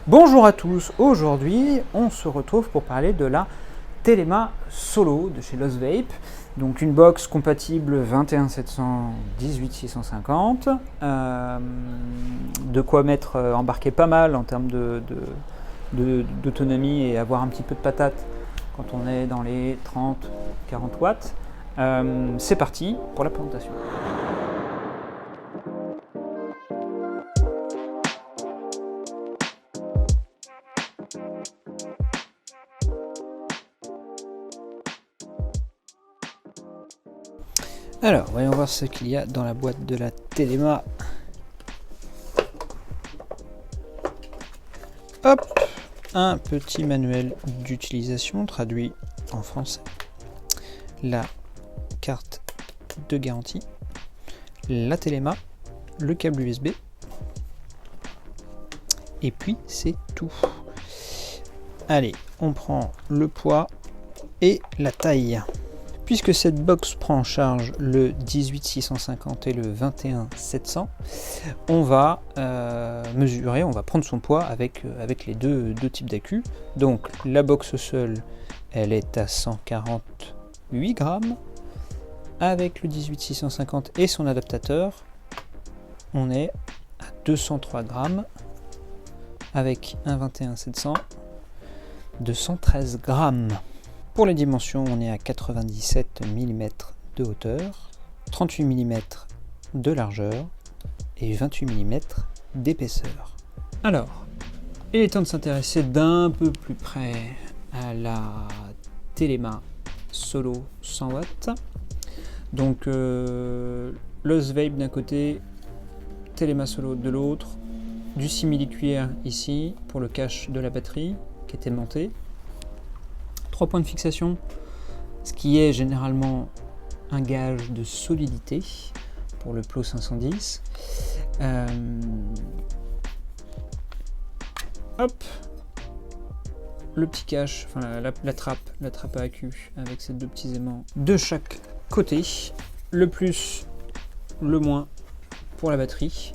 Bonjour à tous, aujourd'hui on se retrouve pour parler de la Telema Solo de chez Lost Vape, donc une box compatible 21700 18650, de quoi embarquer pas mal en termes d'autonomie et avoir un petit peu de patate quand on est dans les 30-40 watts. C'est parti pour la présentation. Alors, voyons voir ce qu'il y a dans la boîte de la Telema. Hop, un petit manuel d'utilisation traduit en français. La carte de garantie, la Telema, le câble USB, et puis c'est tout. Allez, on prend le poids et la taille. Puisque cette box prend en charge le 18650 et le 21700, on va mesurer, on va prendre son poids avec les deux types d'accus. Donc la box seule, elle est à 148 grammes. Avec le 18650 et son adaptateur, on est à 203 grammes. Avec un 21700, 213 grammes. Pour les dimensions, on est à 97 mm de hauteur, 38 mm de largeur et 28 mm d'épaisseur. Alors, il est temps de s'intéresser d'un peu plus près à la Telema Solo 100 watts. Donc, Lost Vape d'un côté, Telema Solo de l'autre, du simili-cuir ici pour le cache de la batterie qui est aimanté. 3 points de fixation, ce qui est généralement un gage de solidité pour le Plot 510. Hop, le petit cache, enfin la trappe à accu avec ces deux petits aimants de chaque côté, le plus, le moins pour la batterie.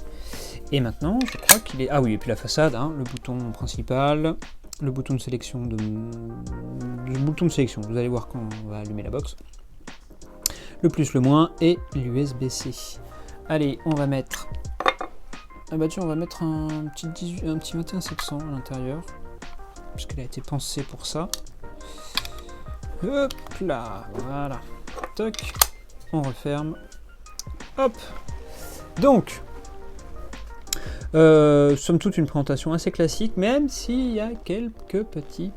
Et maintenant, je crois qu'il est... Ah oui, et puis la façade, hein, le bouton principal, le bouton de sélection vous allez voir quand on va allumer la box, le plus, le moins et l'USB-C. Allez, on va mettre un petit 21700 à l'intérieur parce qu'elle a été pensée pour ça. Hop là, voilà, toc, on referme, hop. Donc somme toute une présentation assez classique, même s'il y a quelques petits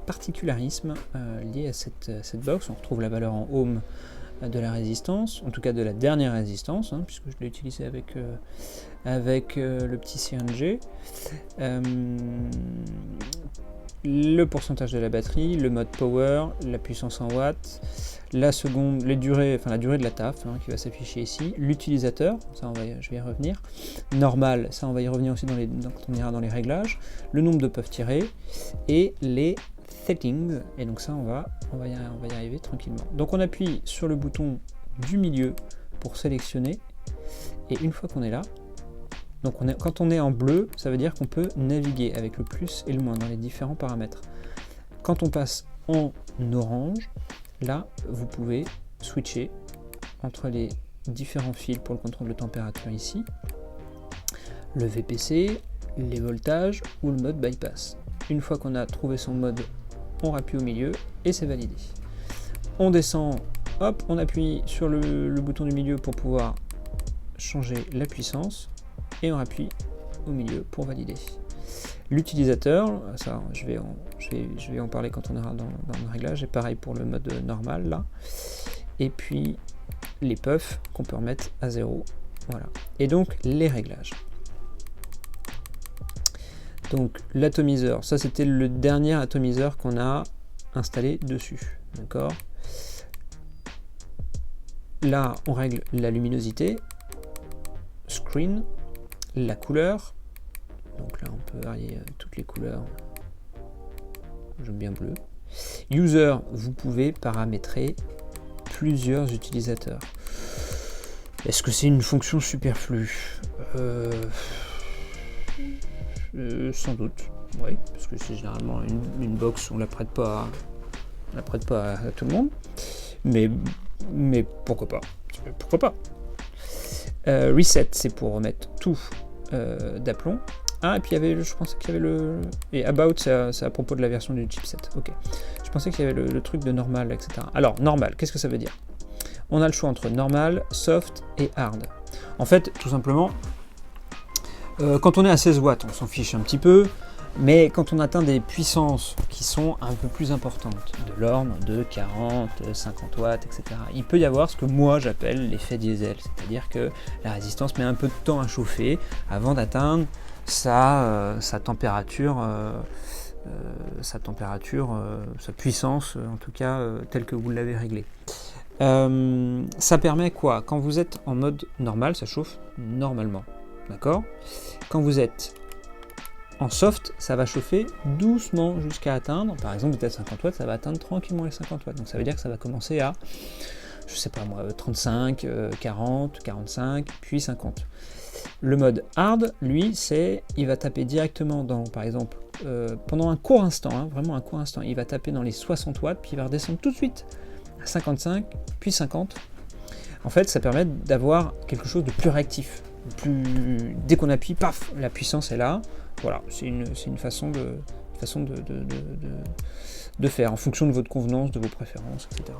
particularismes liés à cette box. On retrouve la valeur en ohm de la résistance, en tout cas de la dernière résistance, hein, puisque je l'ai utilisé avec le petit CNG. Le pourcentage de la batterie, le mode power, la puissance en watts, la durée de la taf, hein, qui va s'afficher ici, l'utilisateur, ça je vais y revenir, normal, ça on va y revenir aussi quand on ira dans les réglages, le nombre de puffs tirés et les settings, et donc ça on va y arriver tranquillement. Donc on appuie sur le bouton du milieu pour sélectionner, et une fois qu'on est là, donc quand on est en bleu, ça veut dire qu'on peut naviguer avec le plus et le moins dans les différents paramètres. Quand on passe en orange, là vous pouvez switcher entre les différents fils pour le contrôle de température ici, le VPC, les voltages ou le mode bypass. Une fois qu'on a trouvé son mode, on appuie au milieu et c'est validé. On descend, hop, on appuie sur le bouton du milieu pour pouvoir changer la puissance et on appuie au milieu pour valider. L'utilisateur, ça je vais en parler quand on ira dans le réglage, et pareil pour le mode normal là. Et puis les puffs qu'on peut remettre à 0. Voilà. Et donc les réglages. Donc l'atomiseur, ça c'était le dernier atomiseur qu'on a installé dessus. D'accord. Là on règle la luminosité, screen, la couleur. Donc là on peut varier toutes les couleurs. J'aime bien bleu. User, vous pouvez paramétrer plusieurs utilisateurs. Est-ce que c'est une fonction superflue? Sans doute, oui, parce que c'est généralement une box, on la prête pas à tout le monde, mais pourquoi pas, pourquoi pas. Reset, c'est pour remettre tout d'aplomb. Ah, et puis il y avait, je pensais qu'il y avait le... Et About, c'est à propos de la version du chipset, ok. Je pensais qu'il y avait le truc de normal, etc. Alors, normal, qu'est-ce que ça veut dire? On a le choix entre normal, soft et hard. En fait, tout simplement, quand on est à 16 watts, on s'en fiche un petit peu, mais quand on atteint des puissances qui sont un peu plus importantes, de l'ordre de 40, 50 watts, etc., il peut y avoir ce que moi j'appelle l'effet diesel, c'est-à-dire que la résistance met un peu de temps à chauffer avant d'atteindre sa température, sa puissance, en tout cas telle que vous l'avez réglée. Ça permet quoi? Quand vous êtes en mode normal, ça chauffe normalement, d'accord? Quand vous êtes en soft, ça va chauffer doucement jusqu'à atteindre, par exemple, vous êtes à 50 watts, ça va atteindre tranquillement les 50 watts. Donc ça veut dire que ça va commencer à, je sais pas moi, 35, 40, 45, puis 50. Le mode hard, lui, il va taper directement dans, par exemple, pendant un court instant, hein, vraiment un court instant, il va taper dans les 60 watts, puis il va redescendre tout de suite à 55, puis 50. En fait, ça permet d'avoir quelque chose de plus réactif. Dès qu'on appuie, paf, la puissance est là. Voilà, c'est une façon de faire en fonction de votre convenance, de vos préférences, etc.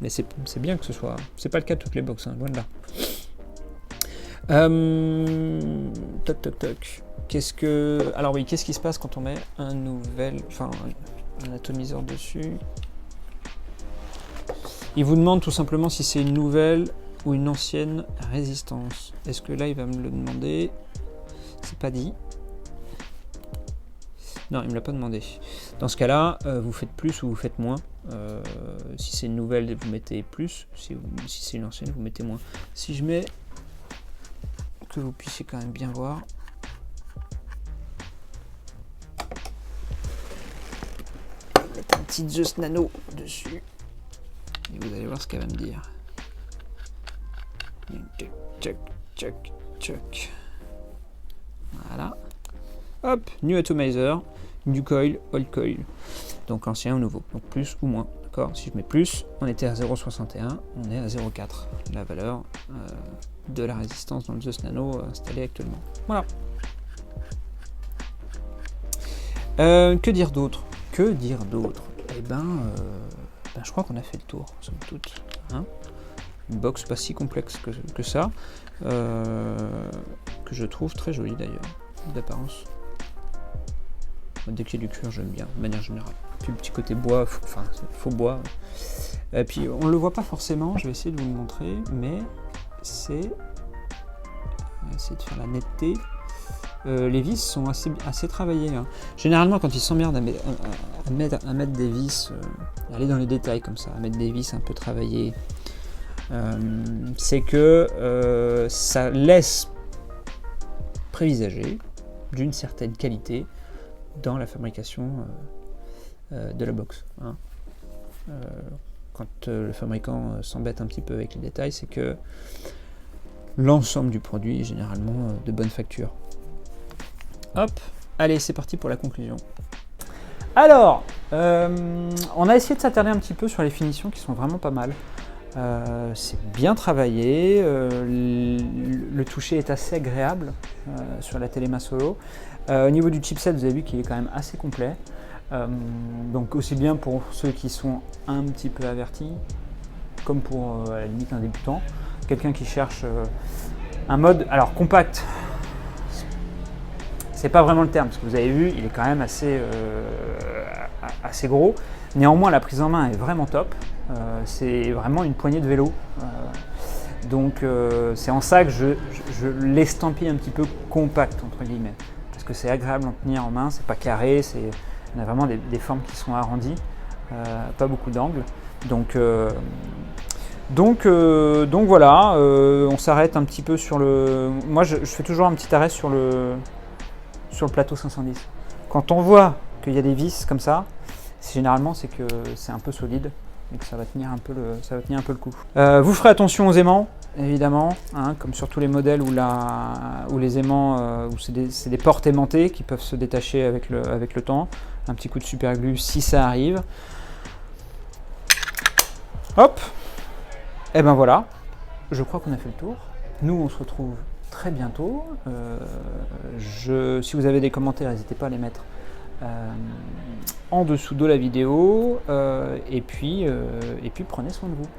Mais c'est bien que ce soit... C'est pas le cas de toutes les box, hein, loin de là. Toc. Alors oui, qu'est-ce qui se passe quand on met un atomiseur dessus? Il vous demande tout simplement si c'est une nouvelle ou une ancienne résistance. Est-ce que là, il va me le demander? C'est pas dit. Non, il me l'a pas demandé. Dans ce cas-là, vous faites plus ou vous faites moins. Si c'est une nouvelle, vous mettez plus. Si c'est une ancienne, vous mettez moins. Si je mets... que vous puissiez quand même bien voir. Je vais mettre un petit Zeus Nano dessus. Et vous allez voir ce qu'elle va me dire. Check. Voilà. Hop, new atomizer, new coil, old coil. Donc ancien ou nouveau. Donc plus ou moins. D'accord. Si je mets plus, on était à 0,61, on est à 0,4. La valeur de la résistance dans le Zeus Nano installée actuellement. Voilà. Que dire d'autre? Eh ben, je crois qu'on a fait le tour, somme toute. Hein, une box pas si complexe que ça, que je trouve très jolie d'ailleurs, d'apparence. Dès qu'il y a du cuir, j'aime bien, de manière générale. Puis le petit côté bois, faux bois. Et puis on le voit pas forcément, je vais essayer de vous le montrer, mais c'est... On va essayer de faire la netteté. Les vis sont assez travaillées. Hein. Généralement, quand ils s'emmerdent à mettre des vis, aller dans les détails comme ça, à mettre des vis un peu travaillées, c'est que ça laisse prévisager d'une certaine qualité dans la fabrication de la box. Hein. Quand le fabricant s'embête un petit peu avec les détails, c'est que l'ensemble du produit est généralement de bonne facture. Hop, allez, c'est parti pour la conclusion. Alors, on a essayé de s'attarder un petit peu sur les finitions qui sont vraiment pas mal. C'est bien travaillé, le toucher est assez agréable sur la Téléma Solo. Au niveau du chipset, vous avez vu qu'il est quand même assez complet. Donc aussi bien pour ceux qui sont un petit peu avertis, comme pour à la limite un débutant. Quelqu'un qui cherche un mode, alors compact, c'est pas vraiment le terme, parce que vous avez vu, il est quand même assez gros. Néanmoins, la prise en main est vraiment top. C'est vraiment une poignée de vélo. Donc c'est en ça que je l'estampille un petit peu compact, entre guillemets. Parce que c'est agréable à tenir en main, c'est pas carré, on a vraiment des formes qui sont arrondies, pas beaucoup d'angles. Donc voilà, on s'arrête un petit peu sur le... Moi je fais toujours un petit arrêt sur le plateau 510. Quand on voit qu'il y a des vis comme ça, généralement c'est que c'est un peu solide et que ça va tenir un peu le coup. Vous ferez attention aux aimants, évidemment, hein, comme sur tous les modèles où les aimants, où c'est des portes aimantées qui peuvent se détacher avec le temps. Un petit coup de super glue si ça arrive. Hop! Et ben voilà, je crois qu'on a fait le tour. Nous, on se retrouve très bientôt. Si vous avez des commentaires, n'hésitez pas à les mettre en dessous de la vidéo. Et puis prenez soin de vous.